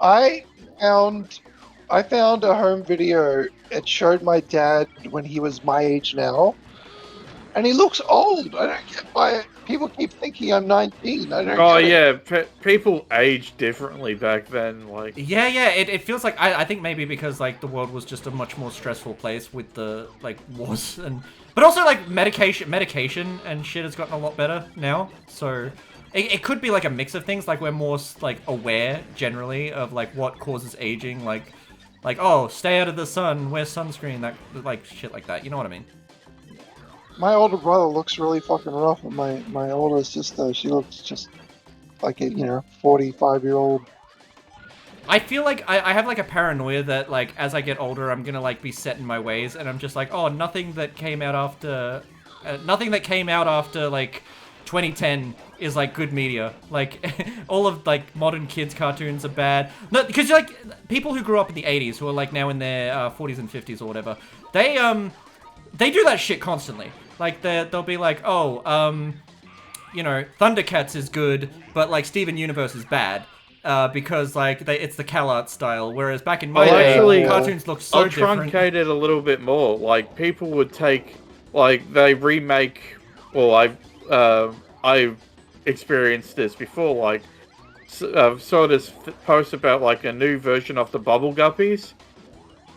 I found I found a home video. It showed my dad when he was my age now, and he looks old. I don't get why people keep thinking I'm 19. I don't Oh get it. yeah, people aged differently back then. Like, Yeah, yeah. It feels like I think maybe because like the world was just a much more stressful place with the like wars and, but also like medication and shit has gotten a lot better now. So it could be like a mix of things. Like we're more like aware generally of like what causes aging. Like oh, stay out of the sun, wear sunscreen. That like shit like that. You know what I mean? My older brother looks really fucking rough, and my older sister, she looks just like a 45-year-old. I feel like I have like a paranoia that like as I get older I'm gonna like be set in my ways and I'm just like, oh, nothing that came out after like 2010 is like good media. Like all of like modern kids cartoons are bad. No, because like people who grew up in the 80s who are like now in their 40s and 50s or whatever, they do that shit constantly. Like they'll be like, oh, Thundercats is good, but like Steven Universe is bad. Because like it's the CalArt style, whereas back in my well, day, actually, cartoons looked so I'll different. truncate it a little bit more. Like, people would take, like, they remake. Well, I experienced this before. Like, saw this post about like a new version of the Bubble Guppies,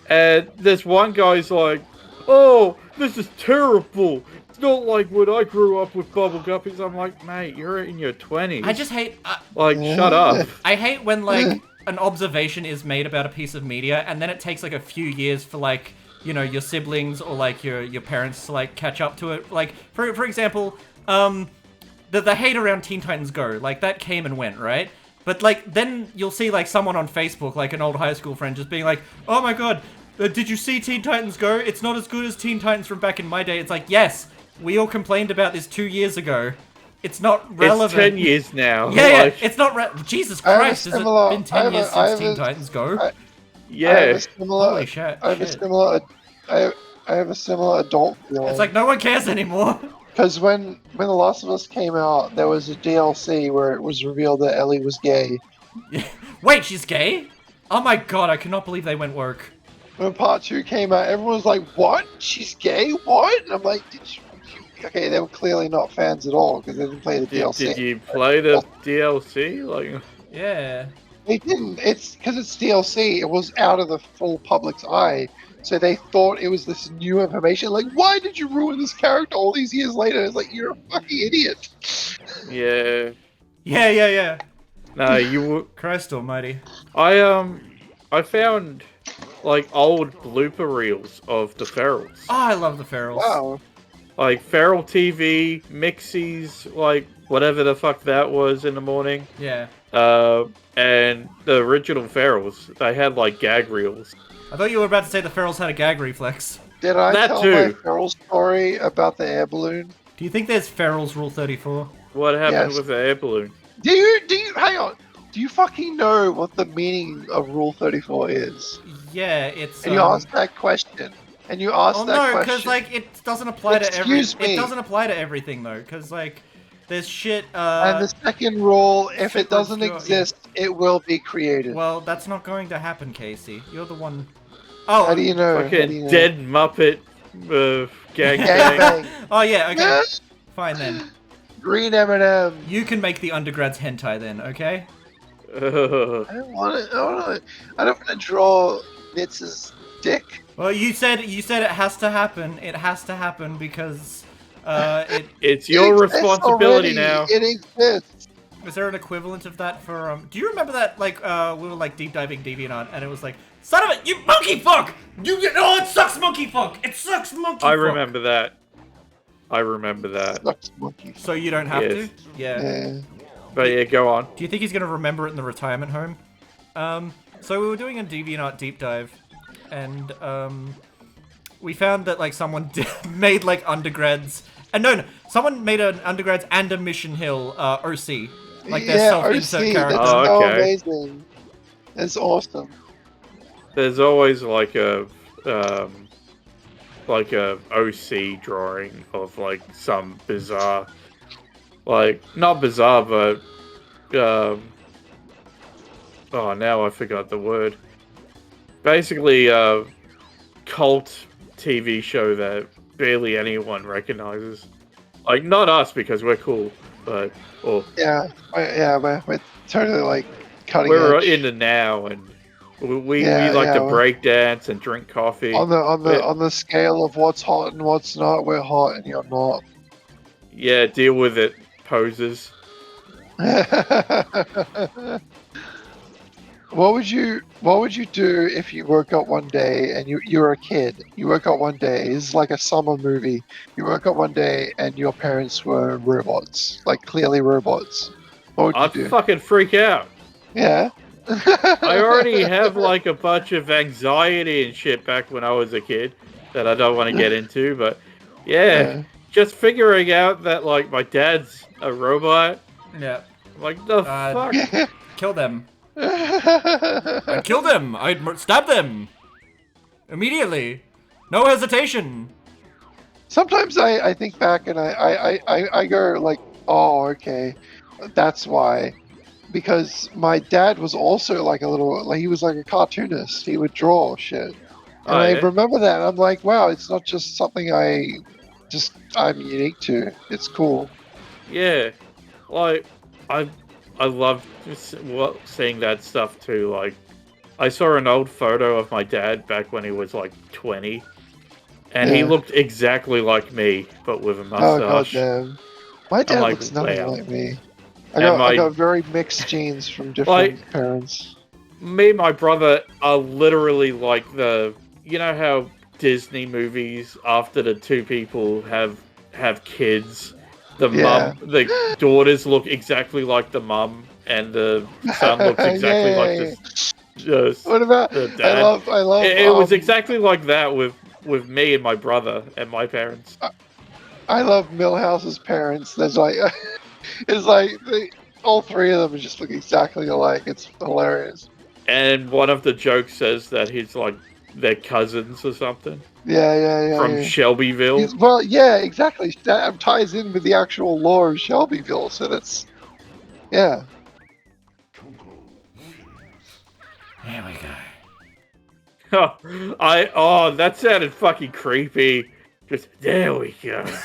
and this one guy's like, "Oh, this is terrible. It's not like when I grew up with Bubble Guppies." I'm like, mate, you're in your 20s. I just hate. Like, shut up. I hate when like an observation is made about a piece of media and then it takes like a few years for like your siblings or like your parents to like catch up to it. Like for example, the hate around Teen Titans Go, like that came and went, right? But like then you'll see like someone on Facebook, like an old high school friend, just being like, "Oh my god, did you see Teen Titans Go? It's not as good as Teen Titans from back in my day." It's like, yes, we all complained about this 2 years ago. It's not relevant. It's 10 years now. Yeah, Like, it's not. Jesus I have a Christ! Has it similar. been I 10 have years a. I since have Teen a. Titans Go? I have yeah. a similar. Holy shit! I have a similar. I have a similar adult feeling. It's like no one cares anymore. Because when The Last of Us came out, there was a DLC where it was revealed that Ellie was gay. Wait, she's gay? Oh my god! I cannot believe they went work. When Part 2 came out, everyone was like, "What? She's gay? What?" And I'm like, "Did you?" Okay, they were clearly not fans at all because they didn't play the DLC. Did you play the DLC? Like, Yeah. They didn't. It's because it's DLC. It was out of the full public's eye, so they thought it was this new information. Like, why did you ruin this character all these years later? It's like, you're a fucking idiot. yeah. Yeah. No, you. Christ Almighty. I found like old blooper reels of the Ferals. Oh, I love the Ferals. Wow. Like Feral TV, Mixies, like whatever the fuck that was in the morning. Yeah. And the original Ferals, they had like gag reels. I thought you were about to say the Ferals had a gag reflex. Did I That tell too. my feral story about the air balloon? Do you think there's Ferals Rule 34? What happened Yes. with the air balloon? Do you hang on? Do you fucking know what the meaning of Rule 34 is? Yeah, it's. And you asked that question. And you asked Oh that no, question. because like it doesn't apply to every. Excuse me. It doesn't apply to everything though, because like there's shit. And the second rule, if shit it doesn't was- exist, it will be created. Well, that's not going to happen, Casey. You're the one. Oh. How do you know? How do you Fucking know? dead Muppet gang Gang bang. bang. Oh yeah. Okay. Fine then. Green M&M. You can make the undergrads hentai then, okay? I don't want it. I don't want to draw Nitz's dick. Well, you said it has to happen. It has to happen because it. It's your It exists responsibility already. now. It exists. Is there an equivalent of that for Do you remember that like we were like deep diving DeviantArt and it was like, son of a you monkey fuck! Oh, it sucks monkey fuck! It sucks monkey I fuck! remember that. I remember that. Sucks monkey. So you don't have Yes. to? Yeah. Yeah. But yeah, go on. Do you think he's gonna remember it in the retirement home? So we were doing a DeviantArt deep dive, and we found that like someone made like undergrads, and no, someone made an undergrads and a Mission Hill OC, like their self-insert OC, character. that's Oh, so okay. amazing. That's awesome. There's always like a OC drawing of like some bizarre, like not bizarre, but oh, now I forgot the word. Basically, cult TV show that barely anyone recognizes. Like, not us because we're cool, but Yeah, we're totally like cutting we're edge. in the now, and we Yeah, like to we're- break dance and drink coffee. on Yeah. the scale of what's hot and what's not, we're hot and you're not. Yeah, deal with it, posers. What would you do if you woke up one day and you were a kid? You woke up one day. It's like a summer movie. You woke up one day and your parents were robots, like clearly robots. What would I'd you do? fucking freak out. Yeah. I already have like a bunch of anxiety and shit back when I was a kid that I don't want to get into, but yeah, just figuring out that like my dad's a robot, Yeah. like the fuck. Kill them. I'd kill them. I'd stab them. Immediately. No hesitation. Sometimes I think back and I go like, oh, okay, that's why. Because my dad was also like he was like a cartoonist. He would draw shit. And Oh, I yeah? remember that. And I'm like, wow, it's not just something I'm unique to. It's cool. Yeah, like I love just seeing that stuff too. Like I saw an old photo of my dad back when he was like 20, and he Yeah. looked exactly like me, but with a Oh, god mustache. damn. My dad like, looks nothing wow. like me. I And I got very mixed genes from different Like- parents. Me and my brother are literally like you know how Disney movies after the two people have kids, the Yeah. the daughters look exactly like the mum, and the son looks exactly Yeah, like the What about? the dad. I love. It was exactly like that with me and my brother and my parents. I love Millhouse's parents. There's like, it's like all three of them just look exactly alike. It's hilarious. And one of the jokes says that he's like their cousins or something Yeah. from yeah. Shelbyville. Well, yeah, exactly. That ties in with the actual lore of Shelbyville, so that's, yeah. Here we go. That sounded fucking creepy. Just there we go. No!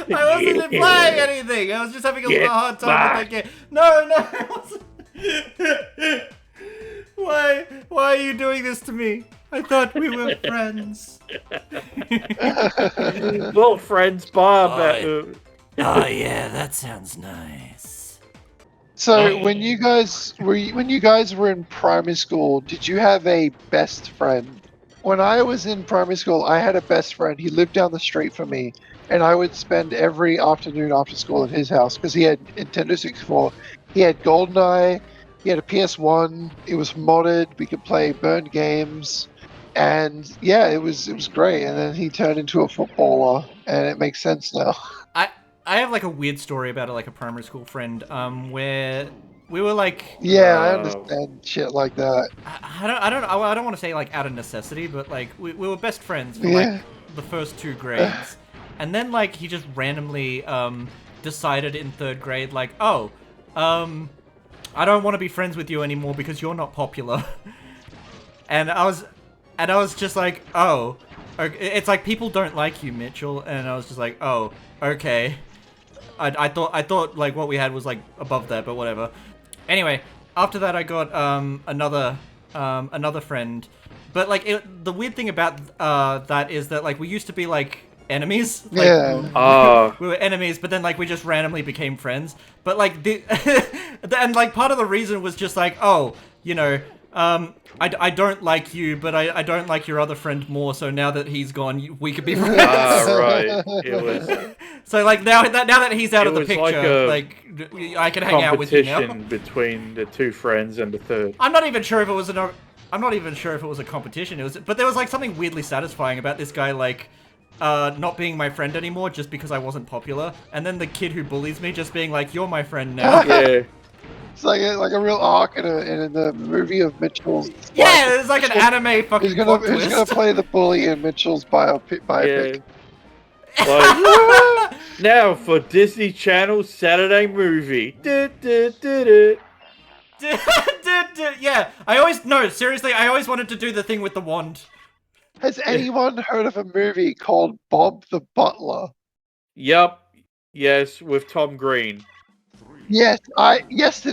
I wasn't playing anything. I was just having a hard time with that game. No! I wasn't. Why are you doing this to me? I thought we were friends. Well, friends, Bob. Oh yeah, that sounds nice. So when you guys were in primary school, did you have a best friend? When I was in primary school, I had a best friend. He lived down the street from me, and I would spend every afternoon after school at his house because he had Nintendo 64. He had GoldenEye. He had a PS1. It was modded. We could play burned games, and yeah, it was great. And then he turned into a footballer, and it makes sense now. I have like a weird story about like a primary school friend, where we were like, Yeah, I understand shit like that. I don't want to say like out of necessity, but like we were best friends for Yeah. like the first 2 grades, and then like he just randomly decided in 3rd grade like, oh, I don't want to be friends with you anymore because you're not popular, and I was just like, oh, it's like people don't like you, Mitchell, and I was just like, oh, okay. I thought like what we had was like above that, but whatever. Anyway, after that I got another friend, but like the weird thing about that is that like we used to be like enemies. Like, Yeah. we were enemies, but then like we just randomly became friends. But like and like part of the reason was just like, oh, you know, I don't like you, but I don't like your other friend more. So now that he's gone, we could be friends. Right. It was So like now that he's out It of the was picture, like I can hang out with you now. competition between the 2 friends and the 3rd. I'm not even sure if it was a competition. But there was like something weirdly satisfying about this guy like not being my friend anymore just because I wasn't popular, and then the kid who bullies me just being like, "You're my friend now." Yeah. It's like a real arc in the movie of Mitchell's. Yeah, it's like an anime fucking He's gonna plot twist. play the bully in Mitchell's biopic. Yeah. Like, Now for Disney Channel Saturday movie. Du-du-du-du. Yeah, I always no, seriously, I always wanted to do the thing with the wand. Has anyone heard of a movie called Bob the Butler? Yup. Yes, with Tom Green. Yes, last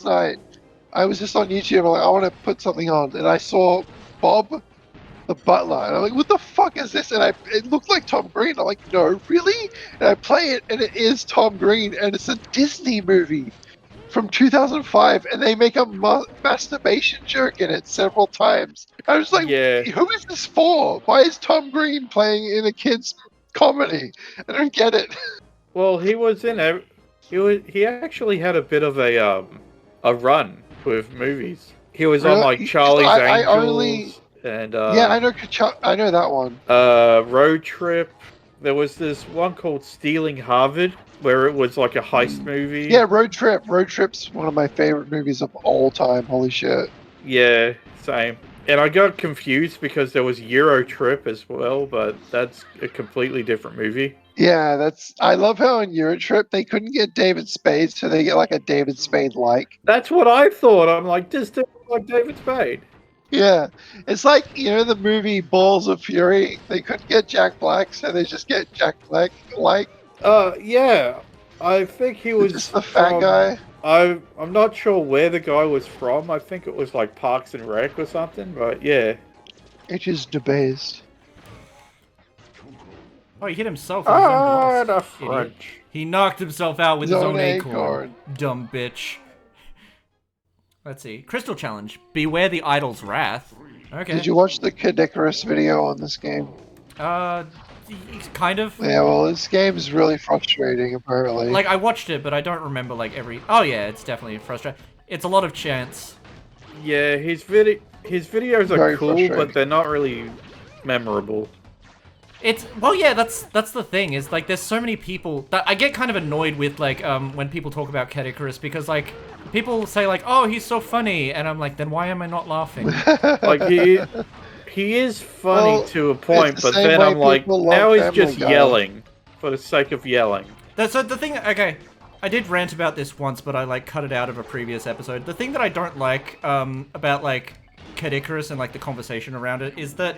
night, I was just on YouTube. I'm like, I want to put something on, and I saw Bob the Butler, and I'm like, what the fuck is this? And it looked like Tom Green. I'm like, no, really? And I play it, and it is Tom Green, and it's a Disney movie from 2005, and they make a masturbation joke in it several times. I was like, Yeah. who is this for? Why is Tom Green playing in a kid's comedy? I don't get it. Well, he was in he actually had a bit of a run with movies. He was on Really? like Charlie's I Angels only- and Yeah, I know that one. Road Trip. There was this one called Stealing Harvard where it was like a heist movie. Yeah, Road Trip. Road Trip's one of my favorite movies of all time. Holy shit. Yeah, same. And I got confused because there was Euro Trip as well, but that's a completely different movie. Yeah, I love how in Euro Trip they couldn't get David Spade, so they get like a David Spade like. That's what I thought. I'm like, this dude looks like David Spade. Yeah, it's like, the movie Balls of Fury. They couldn't get Jack Black, so they just get Jack Black like. Yeah. I think he was Just the fat from- guy. I'm not sure where the guy was from. I think it was like Parks and Rec or something, but yeah. It is debased. Oh, he hit himself with his own glass. The Idiot. French. He knocked himself out with His his own own acorn. acorn. Dumb bitch. Let's see. Crystal Challenge. Beware the idol's wrath. Okay. Did you watch the Kid Icarus video on this game? Kind of. Yeah, well, this game is really frustrating, apparently. Like, I watched it, but I don't remember, like, every... Oh, yeah, it's definitely frustrating. It's a lot of chance. Yeah, his videos are Very cool, frustrating. but they're not really memorable. It's... Well, yeah, that's the thing, is, like, there's so many people... that I get kind of annoyed with, like, when people talk about Kid Icarus, because, like, people say, like, oh, he's so funny, and I'm like, then why am I not laughing? Like, he is funny Well, to a point, it's the but same then way I'm like, people love now he's Family just Guy. yelling for the sake of yelling. So the thing, okay, I did rant about this once, but I like cut it out of a previous episode. The thing that I don't like about like Kid Icarus and like the conversation around it is that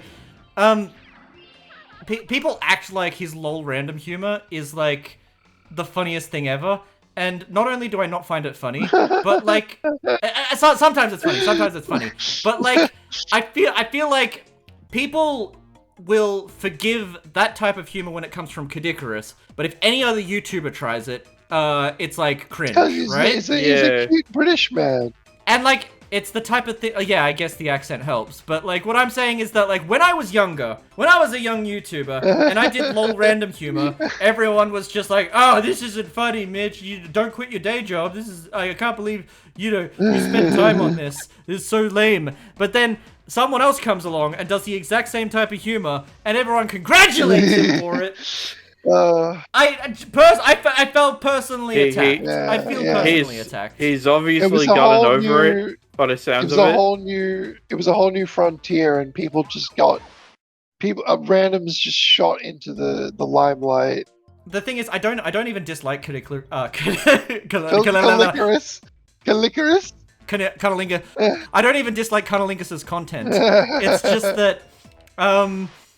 people act like his lol random humor is like the funniest thing ever. And not only do I not find it funny, but like sometimes it's funny, but like I feel like people will forgive that type of humor when it comes from Kid Icarus, but if any other YouTuber tries it, it's like cringe, right? He's a Yeah. cute British man. And like it's the type of thing. Yeah, I guess the accent helps, but like what I'm saying is that like when I was a young YouTuber and I did lol random humor, everyone was just like, "Oh, this isn't funny, Mitch. You don't quit your day job. I can't believe you spent time on this. This is so lame." But then someone else comes along and does the exact same type of humor, and everyone congratulates him for it. I felt personally attacked. I feel personally attacked. He's It was obviously a gotten whole over new. it by the It sounds was of a it. whole new frontier, and people just got randoms just shot into the limelight. The thing is, I don't even dislike Cunnilingus. I don't even dislike Cunnilingus' content. It's just that,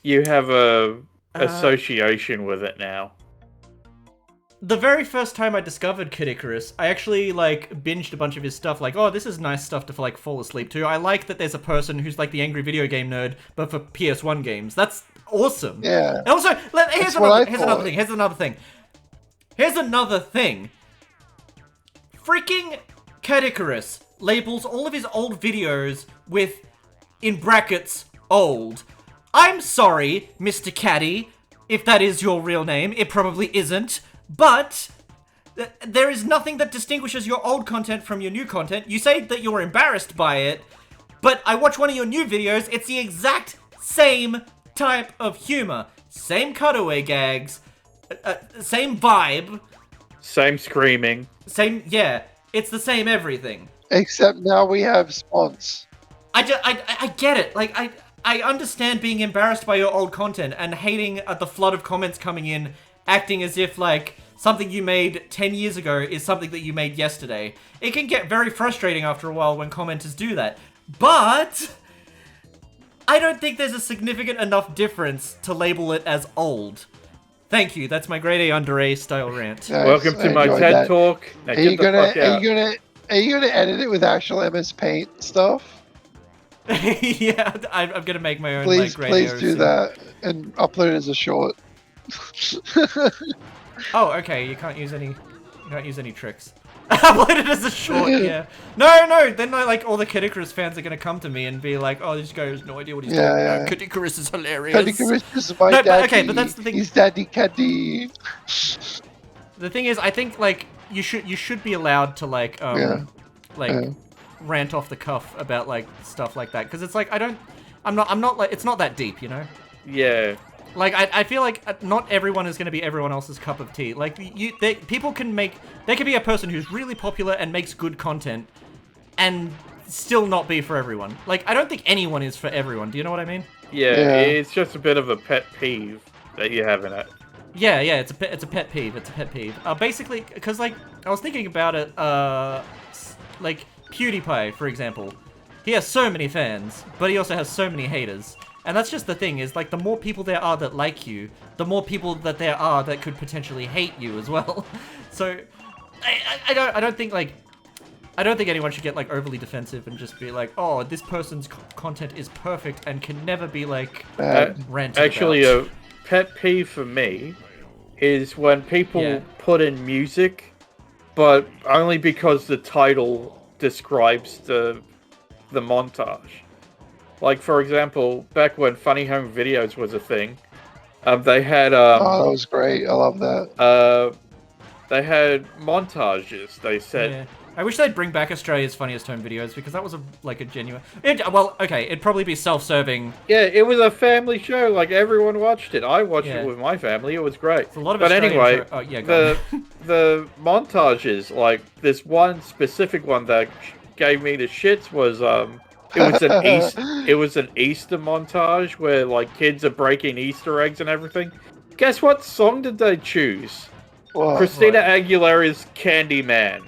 You have a association with it now. the very first time I discovered Kid Icarus, I actually like binged a bunch of his stuff. Like, oh, this is nice stuff to like fall asleep to. I like that there's a person who's like the angry video game nerd, but for PS1 games. That's awesome. Yeah. And also, here's That's what I another thought. thing. Here's another thing. Freaking Kid Icarus labels all of his old videos with, in brackets, old. I'm sorry, Mr. Caddy, if that is your real name. It probably isn't. But there is nothing that distinguishes your old content from your new content. You say that you're embarrassed by it, but I watch one of your new videos, it's the exact same type of humor. Same cutaway gags, same vibe, Same screaming. yeah, it's the same everything. Except now we have spons. I get it. Like, I understand being embarrassed by your old content and hating the flood of comments coming in acting as if like something you made 10 years ago is something that you made yesterday. It can get very frustrating after a while when commenters do that. But I don't think there's a significant enough difference to label it as old. Thank you. That's my grade A under A style rant. Nice, Welcome I to my enjoyed TED that. Talk. Now Are get you the gonna fuck out. are you gonna edit it with actual MS Paint stuff? Yeah, I'm gonna make my own Please, like grade please A do soon. that and upload it as a short. Oh, okay. You can't use any tricks. Upload it as a short, yeah. No. Then like all the Kid Icarus fans are gonna come to me and be like, "Oh, this guy has no idea what he's talking about. Kid Icarus is hilarious." Cuddy Icarus is my No, daddy. but okay, but that's the thing. He's Daddy Cuddy. The thing is, I think like you should be allowed to like rant off the cuff about like stuff like that, because it's like I'm not like, it's not that deep, you know. Yeah. Like, I feel like not everyone is going to be everyone else's cup of tea. Like, people can there can be a person who's really popular and makes good content and still not be for everyone. Like, I don't think anyone is for everyone. Do you know what I mean? Yeah, Yeah. it's just a bit of a pet peeve that you have in it. Yeah, it's a pet peeve. It's a pet peeve. Basically, because, like, I was thinking about it, like, PewDiePie, for example. He has so many fans, but he also has so many haters. And that's just the thing, is like the more people there are that like you, the more people that there are that could potentially hate you as well. So I don't think anyone should get like overly defensive and just be like, oh, this person's content is perfect and can never be like ranted Actually, about. a pet peeve for me is when people Yeah. put in music, but only because the title describes the montage. Like, for example, back when Funny Home Videos was a thing, they had Oh, that was great. I love that. they had montages. They said, Yeah. I wish they'd bring back Australia's Funniest Home Videos, because that was a genuine... well, okay, it'd probably be self-serving. yeah, it was a family show. Like, everyone watched it. I watched Yeah. it with my family. It was great. It's a lot of But Australian anyway, show- oh, yeah, go the montages, like this one specific one that gave me the shits was it was an Easter montage where like kids are breaking Easter eggs and everything. Guess what song did they choose? What? Christina Aguilera's Candyman.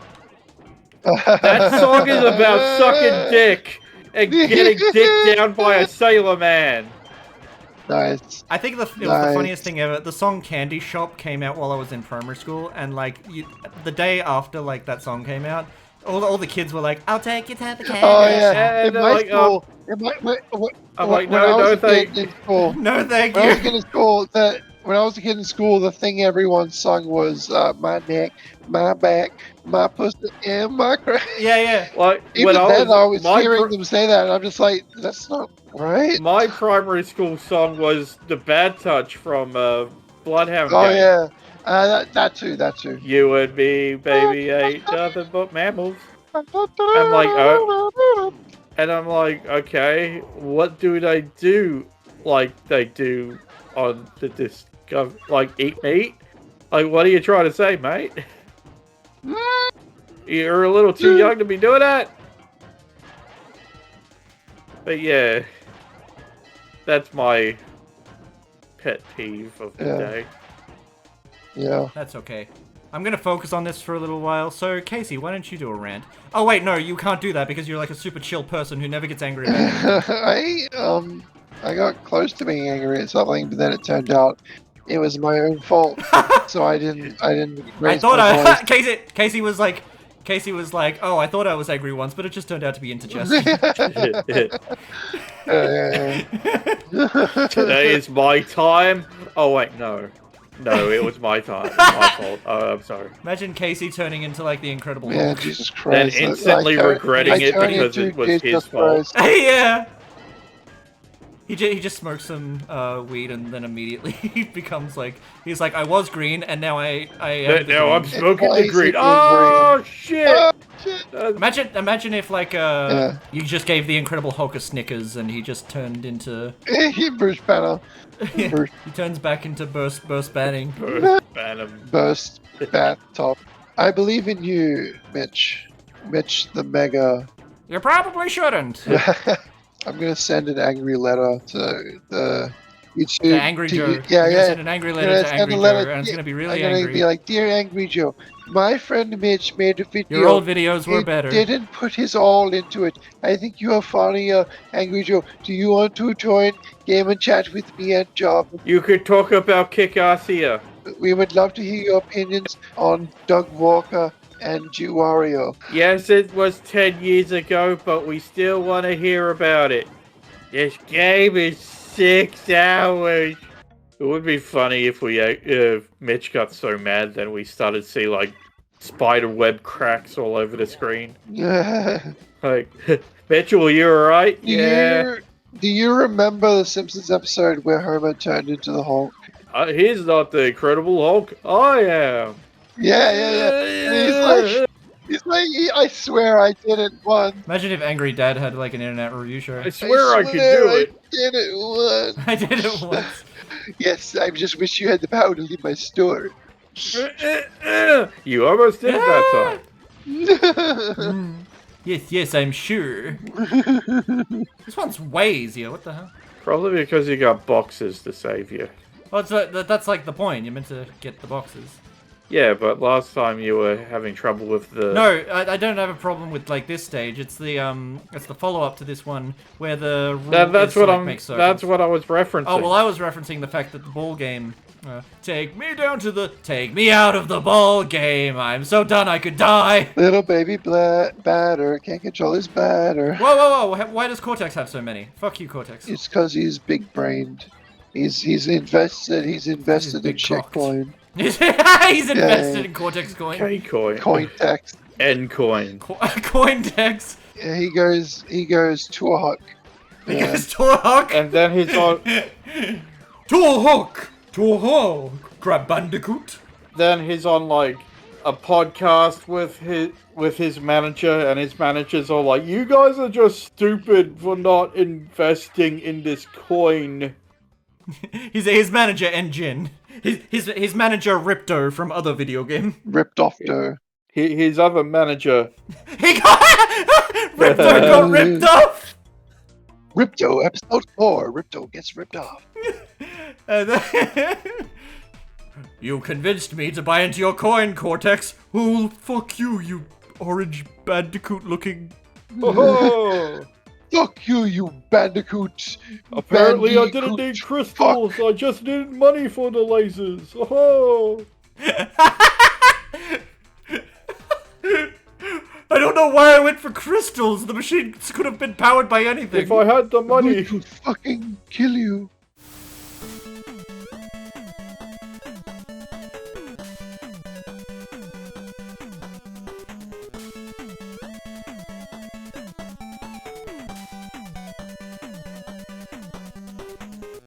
That song is about sucking dick and getting dicked down by a sailor man. Nice. I think it was the Nice. funniest thing ever. The song Candy Shop came out while I was in primary school, and like the day after like that song came out, all the kids were like, "I'll take you to the candy Oh shop." yeah. And In my like, school, I'm like, when I no, was no, a kid thank. in school, No, thank when I was a you. kid in school, when I was a kid in school, the thing everyone sung was my neck, my back, my pussy, and my crack. Yeah. Like Even when then, I was my hearing them say that, and I'm just like, that's not right. my primary school song was "The Bad Touch" from Bloodhound Oh Gang. yeah, that too. You and me, baby, ain't nothing but mammals. I'm And I'm like, okay, what do they do like they do on the Discovery? Like, eat meat? Like, what are you trying to say, mate? You're a little too young to be doing that. But yeah, that's my pet peeve of the Yeah. day. Yeah. That's okay. I'm gonna focus on this for a little while. So, Casey, why don't you do a rant? Oh wait, no, you can't do that because you're like a super chill person who never gets angry about anything. I got close to being angry at something, but then it turned out it was my own fault. So I didn't I raise thought my voice. Casey was like, oh, I thought I was angry once, but it just turned out to be indigestion. Today is my time. Oh wait, no, it was my time. My fault. Oh, I'm sorry. Imagine Casey turning into like the Incredible Man, Hulk. Jesus Then Christ. instantly regretting it turn because into it was Jesus his fault. Christ. Yeah. He just smokes some weed and then immediately he becomes like, he's like, I was green and now I am the Now I'm green. smoking the green. Basically Oh shit! Oh, shit. Imagine if like you just gave the Incredible Hulk a Snickers and he just turned into Bruce Banner. Bruce he turns back into burst banning. Phantom. Burst Bat Top. I believe in you, Mitch. Mitch the Mega. You probably shouldn't. I'm gonna send an angry letter to the It's To Angry Joe. Yeah, You're gonna yeah. send an angry You're letter gonna to send Angry a Joe, letter- and it's gonna be I'm really gonna angry. be like, dear Angry Joe, my friend Mitch made a video. Your old videos were He better. didn't put his all into it. I think you are funny, Angry Joe. Do you want to join Game and Chat with me and Job? You could talk about Kick-Ass here. We would love to hear your opinions on Doug Walker and Wario. Yes, it was 10 years ago, but we still want to hear about it. This game is 6 hours. It would be funny if Mitch got so mad that we started to see like spider web cracks all over the screen. Like, Mitchell, you alright? Yeah. Do you remember the Simpsons episode where Homer turned into the Hulk? He's not the Incredible Hulk. I am. Yeah. And he's like, I swear I did it once. Imagine if Angry Dad had like an internet review show. I swear I could do it. I did it once. I did it once. Yes, I just wish you had the power to leave my store. You almost did it that Mm. Yes, I'm sure. This one's way easier. What the hell? time. Probably because you got boxes to save you. Well, that's like the point. You're meant to get the boxes. Yeah, but last time you were having trouble with the... No, I don't have a problem with like this stage. It's the follow-up to this one where the rule That's is what to, like, I'm. make circles. That's what I was referencing. Oh well, I was referencing the fact that the ball game. Take me out of the ball game. I'm so done I could die. Little baby batter can't control his batter. Whoa! Why does Cortex have so many? Fuck you, Cortex. It's because he's big-brained. He's invested in big cocked. shitcoin. He's invested in Cortex coin. K-coin. Cointex. N-coin. Cointex. Yeah, he goes to a hawk. He goes to a hawk. And then he's on. To a hawk. To a hawk. Crab Bandicoot. Then he's on like a podcast with his manager, and his manager's all like, "You guys are just stupid for not investing in this coin." His manager Engine. His manager Ripto from other video game. Ripped off dough. His other manager. He got Ripto got ripped off. Ripto, episode 4. Ripto gets ripped off. You convinced me to buy into your coin, Cortex. Oh, fuck you, you orange bandicoot-looking. Oh! Fuck you, you bandicoot. Apparently I didn't need crystals, I just needed money for the lasers. Oh! I don't know why I went for crystals. The machine could have been powered by anything. If I had the I'm money. going to fucking kill you.